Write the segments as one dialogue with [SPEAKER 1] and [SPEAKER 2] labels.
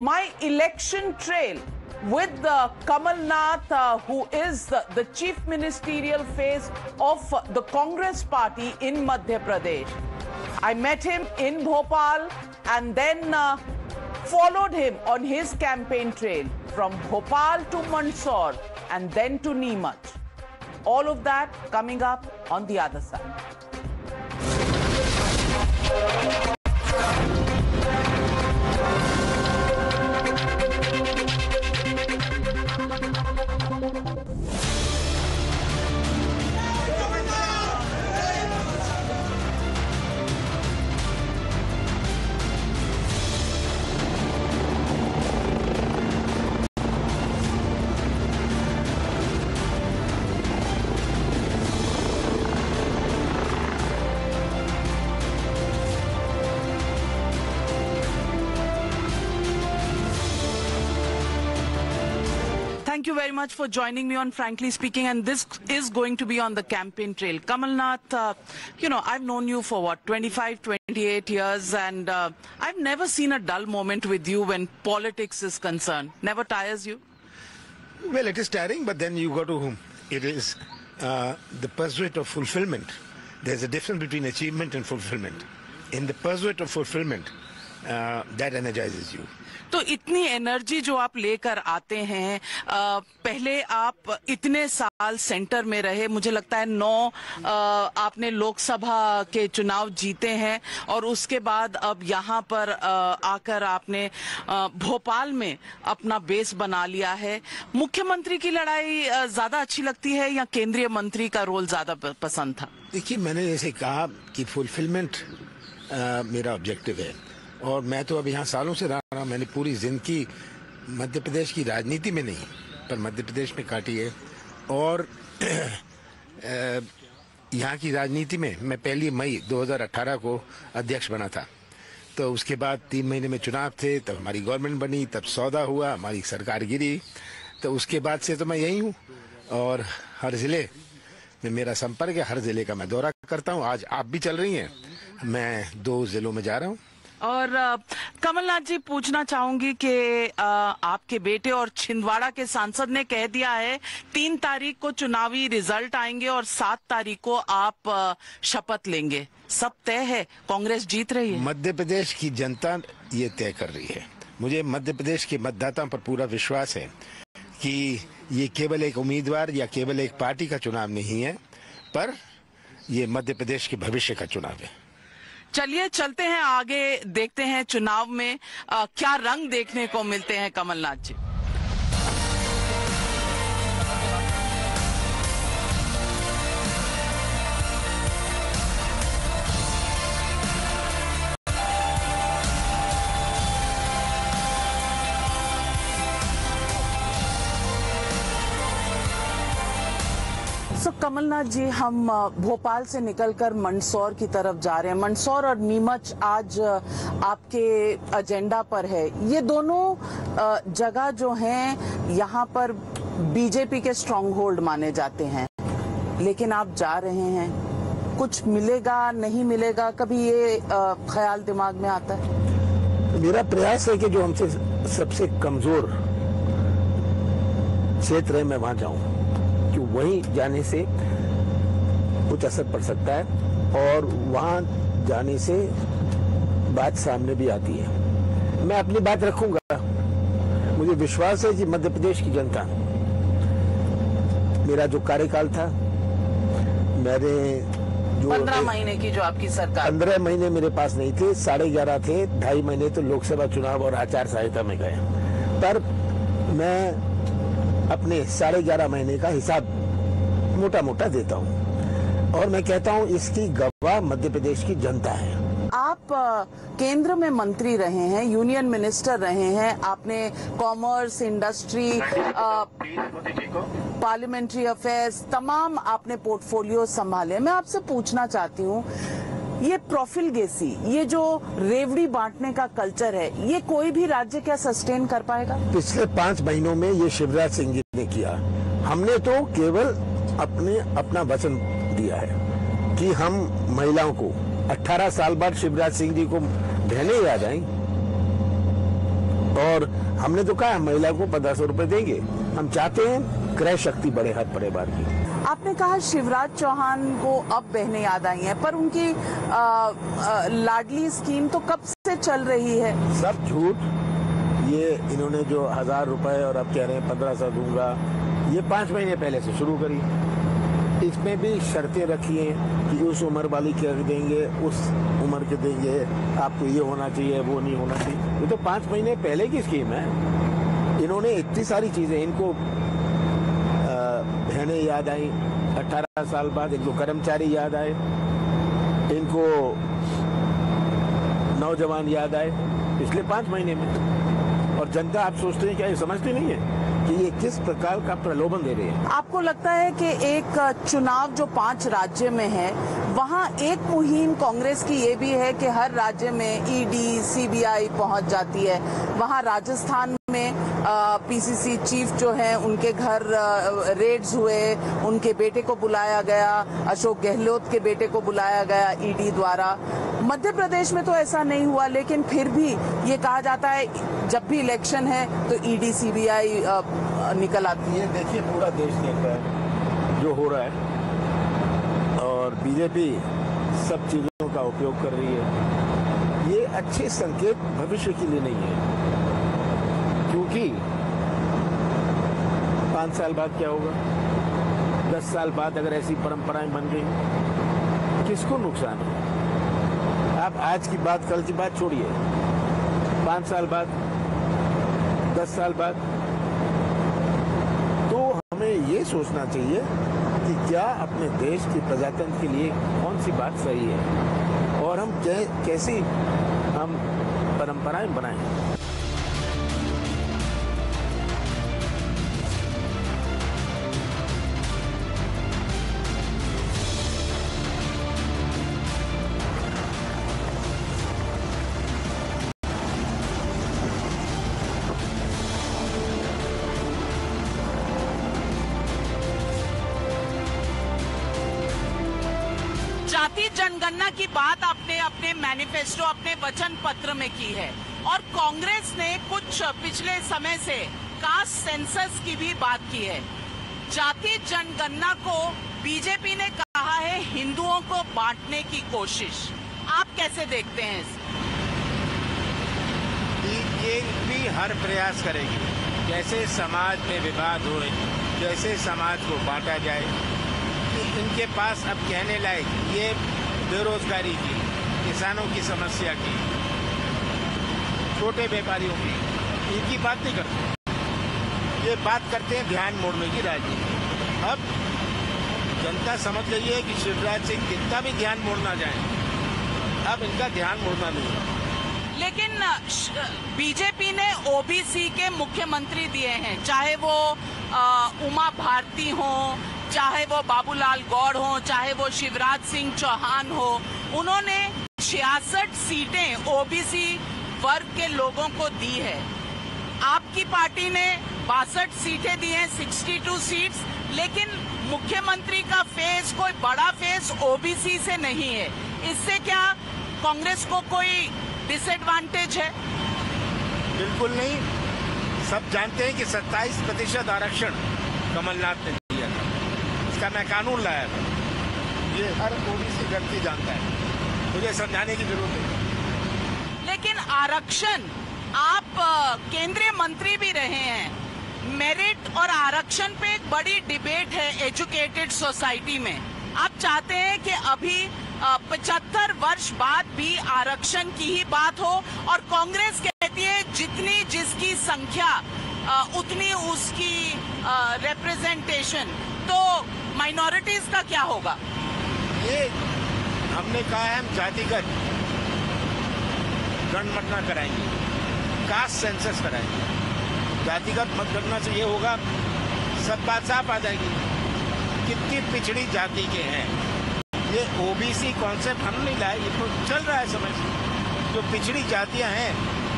[SPEAKER 1] My election trail with Kamal Nath, who is the chief ministerial face of the Congress party in Madhya Pradesh. I met him in Bhopal and then followed him on his campaign trail from Bhopal to Mandsaur and then to Neemuch. All of that coming up on the other side. Thank you very much for joining me on Frankly Speaking, and this is going to be on the campaign trail. Kamal Nath, I've known you for what, 25, 28 years, and I've never seen a dull moment with you when politics is concerned. Never tires you?
[SPEAKER 2] Well, it is tiring, but then you go to whom? It is the pursuit of fulfillment. There's a difference between achievement and fulfillment. In the pursuit of fulfillment, that energizes you.
[SPEAKER 1] तो इतनी energy जो आप लेकर आते हैं, पहले आप इतने साल सेंटर में रहे, मुझे लगता है 9 आपने लोकसभा के चुनाव जीते हैं और उसके बाद अब यहाँ पर आकर आपने भोपाल में अपना बेस बना लिया है। मुख्यमंत्री की लड़ाई ज्यादा अच्छी लगती है या केंद्रीय मंत्री का रोल ज्यादा पसंद था?
[SPEAKER 2] देखिए, मैंने जैसे कहा कि फुलफिलमेंट मेरा ऑब्जेक्टिव है और मैं तो अब यहाँ सालों से रहा हूँ। मैंने पूरी जिंदगी मध्य प्रदेश की राजनीति में नहीं पर मध्य प्रदेश में काटी है और यहाँ की राजनीति में मैं 1 मई 2018 को अध्यक्ष बना था। तो उसके बाद 3 महीने में चुनाव थे, तब हमारी गवर्नमेंट बनी, तब सौदा हुआ, हमारी सरकार गिरी। तो उसके बाद से तो मैं यही हूँ और हर जिले में मेरा संपर्क है, हर जिले का मैं दौरा करता हूँ। आज आप भी चल रही हैं, मैं 2 जिलों में जा रहा हूँ।
[SPEAKER 1] और कमलनाथ जी, पूछना चाहूंगी कि आपके बेटे और छिंदवाड़ा के सांसद ने कह दिया है 3 तारीख को चुनावी रिजल्ट आएंगे और 7 तारीख को आप शपथ लेंगे। सब तय है, कांग्रेस जीत रही है?
[SPEAKER 2] मध्य प्रदेश की जनता ये तय कर रही है। मुझे मध्य प्रदेश के मतदाताओं पर पूरा विश्वास है कि ये केवल एक उम्मीदवार या केवल एक पार्टी का चुनाव नहीं है, पर ये मध्य प्रदेश के भविष्य का चुनाव है।
[SPEAKER 1] चलिए चलते हैं आगे, देखते हैं चुनाव में क्या रंग देखने को मिलते हैं कमलनाथ जी। कमलनाथ जी, हम भोपाल से निकलकर मंदसौर की तरफ जा रहे हैं। मंदसौर और नीमच आज आपके एजेंडा पर है। ये दोनों जगह जो हैं यहाँ पर बीजेपी के स्ट्रॉन्ग होल्ड माने जाते हैं, लेकिन आप जा रहे हैं, कुछ मिलेगा नहीं मिलेगा, कभी ये ख्याल दिमाग में आता है?
[SPEAKER 2] मेरा प्रयास है कि जो हमसे सबसे कमजोर क्षेत्र है मैं वहां जाऊं, कि वहीं जाने से कुछ असर पड़ सकता है और वहां जाने से बात सामने भी आती है। मैं अपनी बात रखूंगा। मुझे विश्वास है कि मध्य प्रदेश की जनता, मेरा जो कार्यकाल था, मेरे जो
[SPEAKER 1] 15 महीने की जो आपकी सरकार,
[SPEAKER 2] 15 महीने मेरे पास नहीं थे, 11.5 थे, 2.5 महीने तो लोकसभा चुनाव और आचार संहिता में गए, पर मैं अपने 11.5 महीने का हिसाब मोटा मोटा देता हूं और मैं कहता हूं इसकी गवाह मध्य प्रदेश की जनता है।
[SPEAKER 1] आप केंद्र में मंत्री रहे हैं, यूनियन मिनिस्टर रहे हैं, आपने कॉमर्स, इंडस्ट्री, पार्लियामेंट्री अफेयर्स, तमाम आपने पोर्टफोलियो संभाले। मैं आपसे पूछना चाहती हूँ, ये प्रोफिलगेसी, ये जो रेवड़ी बांटने का कल्चर है, ये कोई भी राज्य क्या सस्टेन कर पाएगा?
[SPEAKER 2] पिछले 5 महीनों में ये शिवराज सिंह जी ने किया। हमने तो केवल अपना वचन दिया है कि हम महिलाओं को 18 साल बाद शिवराज सिंह जी को बहनें याद आई और हमने तो कहा महिला को 1500 रुपए देंगे। हम चाहते हैं क्रय शक्ति बढ़े हर परिवार की।
[SPEAKER 1] आपने कहा शिवराज चौहान को अब बहनें याद आई हैं, पर उनकी लाडली स्कीम तो कब से चल रही है।
[SPEAKER 2] सब झूठ। ये इन्होंने जो 1000 रुपए और अब कह रहे हैं 1500 दूंगा, ये 5 महीने पहले से शुरू करी। इसमें भी शर्तें रखी हैं कि उस उम्र वाली के देंगे, उस उम्र के देंगे, आपको ये होना चाहिए, वो नहीं होना चाहिए। ये तो 5 महीने पहले की स्कीम है। इन्होंने इतनी सारी चीजें, इनको बहनें याद आई 18 साल बाद, इनको कर्मचारी याद आए, इनको नौजवान याद आए पिछले 5 महीने में। और जनता, आप सोचते हैं क्या ये समझती नहीं है कि ये किस प्रकार का प्रलोभन दे रहे हैं।
[SPEAKER 1] आपको लगता है कि एक चुनाव जो 5 राज्य में है, वहाँ एक मुहिम कांग्रेस की ये भी है कि हर राज्य में ईडी, सीबीआई पहुंच जाती है। वहाँ राजस्थान में पीसीसी चीफ जो है उनके घर रेड्स हुए, उनके बेटे को बुलाया गया, अशोक गहलोत के बेटे को बुलाया गया ईडी द्वारा। मध्य प्रदेश में तो ऐसा नहीं हुआ, लेकिन फिर भी ये कहा जाता है जब भी इलेक्शन है तो ईडी सीबीआई निकल आती है।
[SPEAKER 2] देखिए, पूरा देश देख रहा है जो हो रहा है, और बीजेपी सब चीजों का उपयोग कर रही है। ये अच्छे संकेत भविष्य के लिए नहीं है, क्योंकि 5 साल बाद क्या होगा, 10 साल बाद अगर ऐसी परंपराएं बन गई, किसको नुकसान है। आप आज की बात, कल की बात छोड़िए, 5 साल बाद, 10 साल बाद, तो हमें ये सोचना चाहिए कि क्या अपने देश की प्रजातंत्र के लिए कौन सी बात सही है, और हम कैसी हम परंपराएं बनाएं।
[SPEAKER 1] जाति जनगणना की बात आपने अपने मैनिफेस्टो, अपने वचन पत्र में की है, और कांग्रेस ने कुछ पिछले समय से कास्ट सेंसस की भी बात की है। जाति जनगणना को बीजेपी ने कहा है हिंदुओं को बांटने की कोशिश। आप कैसे देखते हैं
[SPEAKER 2] बीजेपी हर प्रयास करेगी, कैसे समाज में विवाद हो, कैसे समाज को बांटा जाए। इनके पास अब कहने लायक ये बेरोजगारी की, किसानों की समस्या की, छोटे व्यापारियों की, इनकी बात नहीं करते। ये बात करते हैं ध्यान मोड़ने की राजनीति। अब जनता समझ गई है कि शिवराज सिंह कितना भी ध्यान मोड़ना चाहे, अब इनका ध्यान मोड़ना नहीं है।
[SPEAKER 1] लेकिन बीजेपी ने ओबीसी के मुख्यमंत्री दिए हैं, चाहे वो उमा भारती हो, चाहे वो बाबूलाल गौड़ हो, चाहे वो शिवराज सिंह चौहान हो। उन्होंने 66 सीटें ओबीसी वर्ग के लोगों को दी है। आपकी पार्टी ने 62 सीटें दी हैं, 62 सीट्स, लेकिन मुख्यमंत्री का फेस, कोई बड़ा फेस ओबीसी से नहीं है। इससे क्या कांग्रेस को कोई डिसएडवांटेज है?
[SPEAKER 2] बिल्कुल नहीं। सब जानते हैं कि 27% आरक्षण कमलनाथ ने दिया था, इसका मैं कानून लाया था। ये हर ओबीसी व्यक्ति जानता है, मुझे समझाने की जरूरत नहीं।
[SPEAKER 1] लेकिन आरक्षण, आप केंद्रीय मंत्री भी रहे हैं, मेरिट और आरक्षण पे एक बड़ी डिबेट है एजुकेटेड सोसाइटी में। आप चाहते हैं कि अभी 75 वर्ष बाद भी आरक्षण की ही बात हो, और कांग्रेस कहती है जितनी जिसकी संख्या उतनी उसकी रिप्रेजेंटेशन। तो माइनॉरिटीज का क्या होगा?
[SPEAKER 2] ये हमने कहा है, हम जातिगत जनगणना कराएंगे, कास्ट सेंसस कराएंगे। जातिगत मतगणना से ये होगा, सब बात साफ आ जाएगी कितनी पिछड़ी जाति के हैं। ये ओबीसी कॉन्सेप्ट हम नहीं लाए, ये तो चल रहा है समय से। जो पिछड़ी जातियां हैं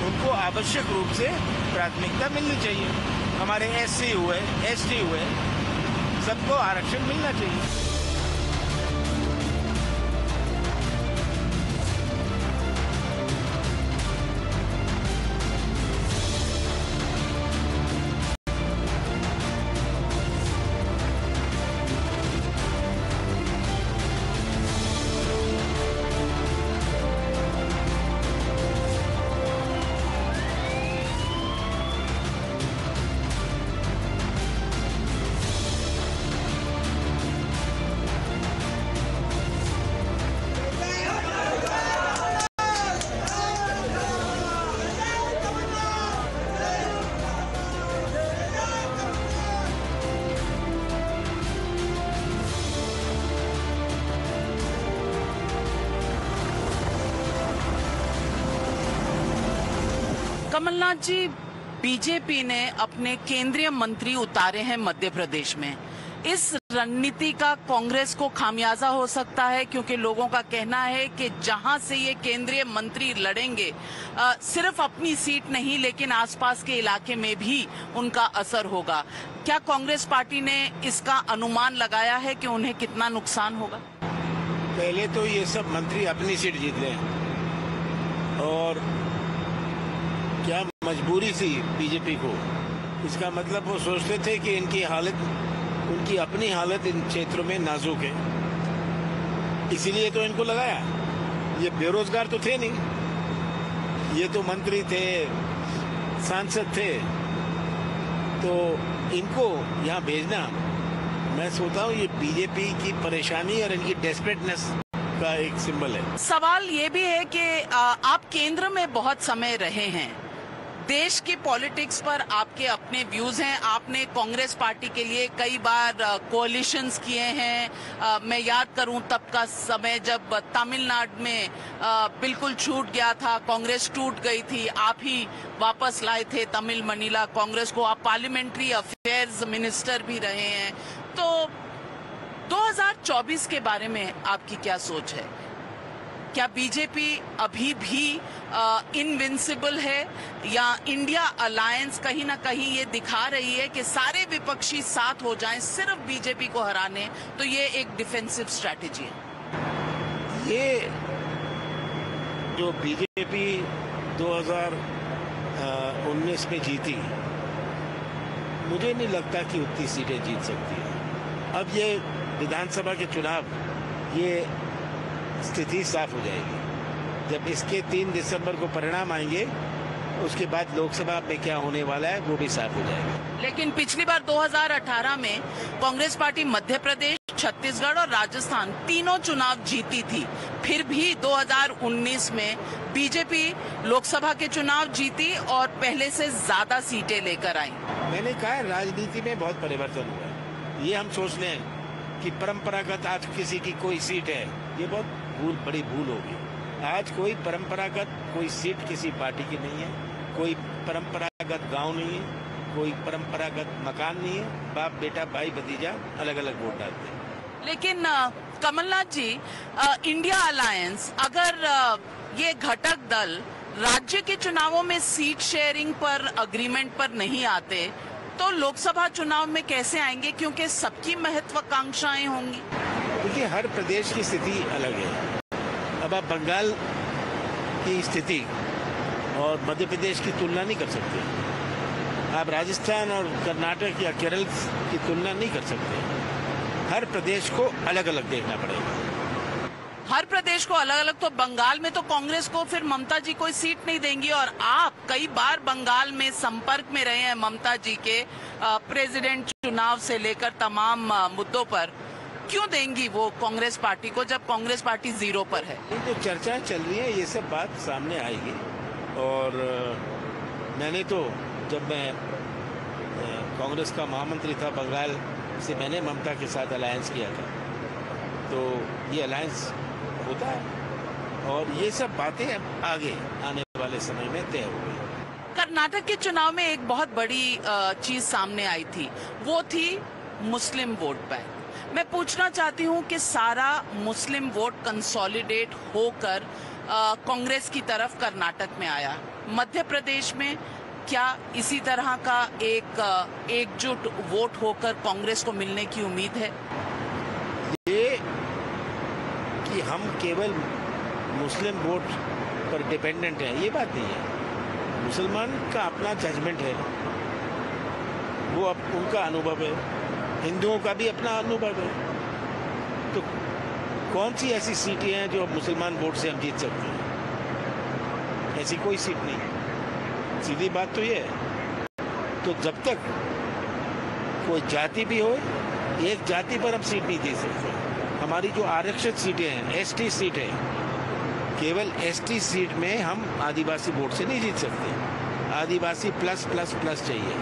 [SPEAKER 2] उनको आवश्यक रूप से प्राथमिकता मिलनी चाहिए। हमारे एससी हुए, एसटी हुए, सबको आरक्षण मिलना चाहिए।
[SPEAKER 1] कमलनाथ जी, बीजेपी ने अपने केंद्रीय मंत्री उतारे हैं मध्य प्रदेश में। इस रणनीति का कांग्रेस को खामियाजा हो सकता है, क्योंकि लोगों का कहना है कि जहां से ये केंद्रीय मंत्री लड़ेंगे सिर्फ अपनी सीट नहीं लेकिन आसपास के इलाके में भी उनका असर होगा। क्या कांग्रेस पार्टी ने इसका अनुमान लगाया है कि उन्हें कितना नुकसान होगा?
[SPEAKER 2] पहले तो ये सब मंत्री अपनी सीट जीत लें, और क्या मजबूरी थी बीजेपी को? इसका मतलब वो सोचते थे कि उनकी अपनी हालत इन क्षेत्रों में नाजुक है, इसीलिए तो इनको लगाया। ये बेरोजगार तो थे नहीं, ये तो मंत्री थे, सांसद थे, तो इनको यहाँ भेजना, मैं सोचता हूँ ये बीजेपी की परेशानी और इनकी डेस्परेटनेस का एक सिंबल है।
[SPEAKER 1] सवाल ये भी है कि आप केंद्र में बहुत समय रहे हैं, देश की पॉलिटिक्स पर आपके अपने व्यूज हैं। आपने कांग्रेस पार्टी के लिए कई बार कोalitions किए हैं। मैं याद करूं तब का समय जब तमिलनाडु में बिल्कुल छूट गया था, कांग्रेस टूट गई थी, आप ही वापस लाए थे तमिल मनीला कांग्रेस को। आप पार्लियामेंट्री अफेयर्स मिनिस्टर भी रहे हैं। तो 2024 के बारे में आपकी क्या सोच है? क्या बीजेपी अभी भी इनविंसिबल है, या इंडिया अलायंस कहीं ना कहीं ये दिखा रही है कि सारे विपक्षी साथ हो जाएं सिर्फ बीजेपी को हराने, तो ये एक डिफेंसिव स्ट्रैटेजी है?
[SPEAKER 2] ये जो बीजेपी 2019 में जीती, मुझे नहीं लगता कि उतनी सीटें जीत सकती है। अब ये विधानसभा के चुनाव, ये स्थिति साफ हो जाएगी जब इसके 3 दिसंबर को परिणाम आएंगे। उसके बाद लोकसभा में क्या होने वाला है वो भी साफ हो जाएगा।
[SPEAKER 1] लेकिन पिछली बार 2018 में कांग्रेस पार्टी मध्य प्रदेश, छत्तीसगढ़ और राजस्थान तीनों चुनाव जीती थी, फिर भी 2019 में बीजेपी लोकसभा के चुनाव जीती और पहले से ज्यादा सीटें लेकर आई।
[SPEAKER 2] मैंने कहा राजनीति में बहुत परिवर्तन हुआ है। ये हम सोच लें कि परंपरागत आज किसी की कोई सीट है, ये बहुत बड़ी भूल होगी। आज कोई परंपरागत कोई सीट किसी पार्टी की नहीं है, कोई परंपरागत गांव नहीं है, कोई परंपरागत मकान नहीं है। बाप बेटा, भाई भतीजा अलग अलग वोट डालते हैं।
[SPEAKER 1] लेकिन कमलनाथ जी, इंडिया अलायंस, अगर ये घटक दल राज्य के चुनावों में सीट शेयरिंग पर अग्रीमेंट पर नहीं आते, तो लोकसभा चुनाव में कैसे आएंगे? क्योंकि सबकी महत्वाकांक्षाएं होंगी।
[SPEAKER 2] देखिए, हर प्रदेश की स्थिति अलग है। अब आप बंगाल की स्थिति और मध्य प्रदेश की तुलना नहीं कर सकते। आप राजस्थान और कर्नाटक या केरल की तुलना नहीं कर सकते। हर प्रदेश को अलग अलग देखना पड़ेगा।
[SPEAKER 1] हर प्रदेश को अलग अलग। तो बंगाल में तो कांग्रेस को फिर ममता जी कोई सीट नहीं देंगी, और आप कई बार बंगाल में संपर्क में रहे हैं ममता जी के, प्रेसिडेंट चुनाव से लेकर तमाम मुद्दों पर। क्यों देंगी वो कांग्रेस पार्टी को जब कांग्रेस पार्टी 0 पर है?
[SPEAKER 2] ये जो चर्चाएं चल रही है, ये सब बात सामने आएगी। और मैंने तो जब मैं कांग्रेस का महामंत्री था बंगाल से, मैंने ममता के साथ अलायंस किया था। तो ये अलायंस होता है, और ये सब बातें अब आगे आने वाले समय में तय हो गई।
[SPEAKER 1] कर्नाटक के चुनाव में एक बहुत बड़ी चीज सामने आई थी, वो थी मुस्लिम वोट बैंक। मैं पूछना चाहती हूं कि सारा मुस्लिम वोट कंसोलिडेट होकर कांग्रेस की तरफ कर्नाटक में आया। मध्य प्रदेश में क्या इसी तरह का एक एकजुट वोट होकर कांग्रेस को मिलने की उम्मीद है?
[SPEAKER 2] ये कि हम केवल मुस्लिम वोट पर डिपेंडेंट हैं, ये बात नहीं है। मुसलमान का अपना जजमेंट है, वो अब उनका अनुभव है, हिंदुओं का भी अपना अनुभव है। तो कौन सी ऐसी सीटें हैं जो मुसलमान वोट से हम जीत सकते हैं? ऐसी कोई सीट नहीं। सीधी बात तो ये है। तो जब तक कोई जाति भी हो, एक जाति पर हम सीट नहीं दे सकते। हमारी जो आरक्षित सीटें हैं, एसटी सीट है, केवल एसटी सीट में हम आदिवासी वोट से नहीं जीत सकते। आदिवासी प्लस प्लस प्लस चाहिए।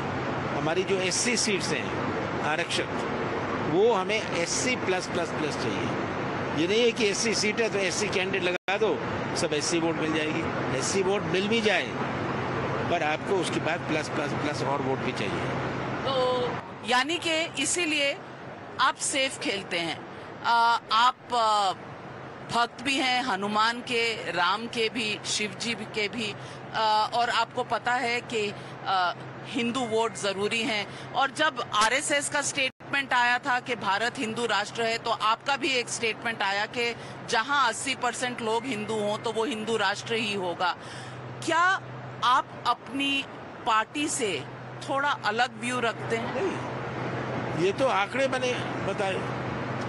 [SPEAKER 2] हमारी जो एससी सीट्स हैं आरक्षित, वो हमें एससी प्लस प्लस प्लस चाहिए। ये नहीं है कि एससी सीट है तो एससी कैंडिडेट लगा दो, सब एससी वोट मिल जाएगी। एससी वोट मिल भी जाए पर आपको उसके बाद प्लस प्लस प्लस और वोट भी चाहिए।
[SPEAKER 1] तो यानी कि इसीलिए आप सेफ खेलते हैं। आप भक्त भी हैं हनुमान के, राम के भी, शिव जी के भी, और आपको पता है कि हिंदू वोट जरूरी हैं। और जब आरएसएस का स्टेटमेंट आया था कि भारत हिंदू राष्ट्र है, तो आपका भी एक स्टेटमेंट आया कि जहां 80% लोग हिंदू हों तो वो हिंदू राष्ट्र ही होगा। क्या आप अपनी पार्टी से थोड़ा अलग व्यू रखते हैं?
[SPEAKER 2] नहीं, ये तो आंकड़े मैंने बताए।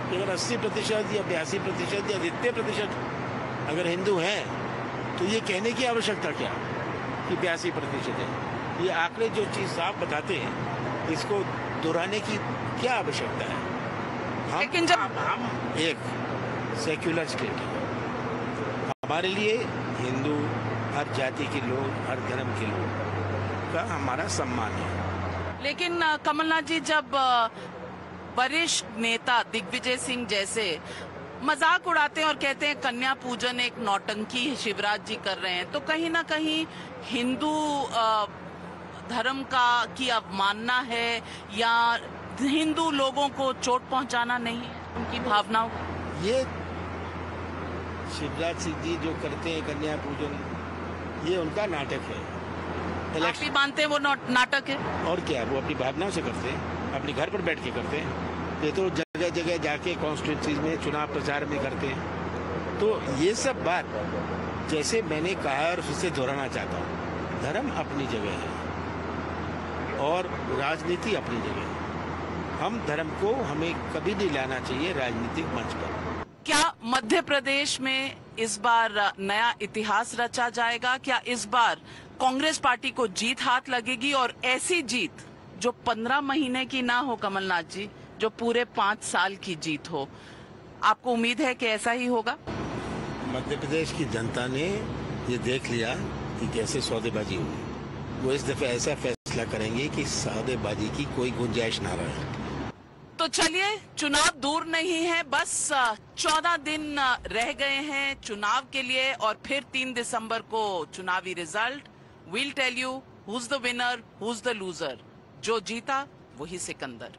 [SPEAKER 2] अगर 80% या 82% या जितने प्रतिशत अगर हिंदू हैं तो ये कहने की आवश्यकता क्या कि 82% है। ये आंकड़े जो चीज साफ बताते हैं, इसको दोहराने की क्या आवश्यकता है।
[SPEAKER 1] लेकिन जब
[SPEAKER 2] हम एक सेक्युलर स्टेट है, हमारे लिए हिंदू, हर जाति के लोग, हर धर्म के लोग का हमारा सम्मान है।
[SPEAKER 1] लेकिन कमलनाथ जी, जब वरिष्ठ नेता दिग्विजय सिंह जैसे मजाक उड़ाते हैं और कहते हैं कन्या पूजन एक नौटंकी शिवराज जी कर रहे हैं, तो कहीं ना कहीं हिंदू धर्म की अवमानना है या हिंदू लोगों को चोट पहुंचाना नहीं है, उनकी भावनाओं को?
[SPEAKER 2] ये शिवराज सिंह जी जो करते हैं कन्या पूजन, ये उनका नाटक है।
[SPEAKER 1] आप भी मानते हैं वो नाटक है?
[SPEAKER 2] और क्या, वो अपनी भावनाओं से करते हैं, अपने घर पर बैठ के करते हैं। ये तो जगह जगह जाके कॉन्स्टिट्यूंसीज में चुनाव प्रचार में करते हैं। तो ये सब बात जैसे मैंने कहा और फिर से दोहराना चाहता हूँ, धर्म अपनी जगह है और राजनीति अपनी जगह है। हम धर्म को हमें कभी नहीं लाना चाहिए राजनीतिक मंच पर।
[SPEAKER 1] क्या मध्य प्रदेश में इस बार नया इतिहास रचा जाएगा? क्या इस बार कांग्रेस पार्टी को जीत हाथ लगेगी, और ऐसी जीत जो 15 महीने की ना हो कमलनाथ जी, जो पूरे 5 साल की जीत हो? आपको उम्मीद है कि ऐसा ही होगा?
[SPEAKER 2] मध्य प्रदेश की जनता ने ये देख लिया कि कैसे सौदेबाजी हुई। वो इस दफे ऐसा फैसला करेंगे कि सौदेबाजी की कोई गुंजाइश ना रहे।
[SPEAKER 1] तो चलिए, चुनाव दूर नहीं है, बस 14 दिन रह गए हैं चुनाव के लिए, और फिर 3 दिसंबर को चुनावी result. Will tell you who's the winner, who's the loser. जो जीता वही सिकंदर।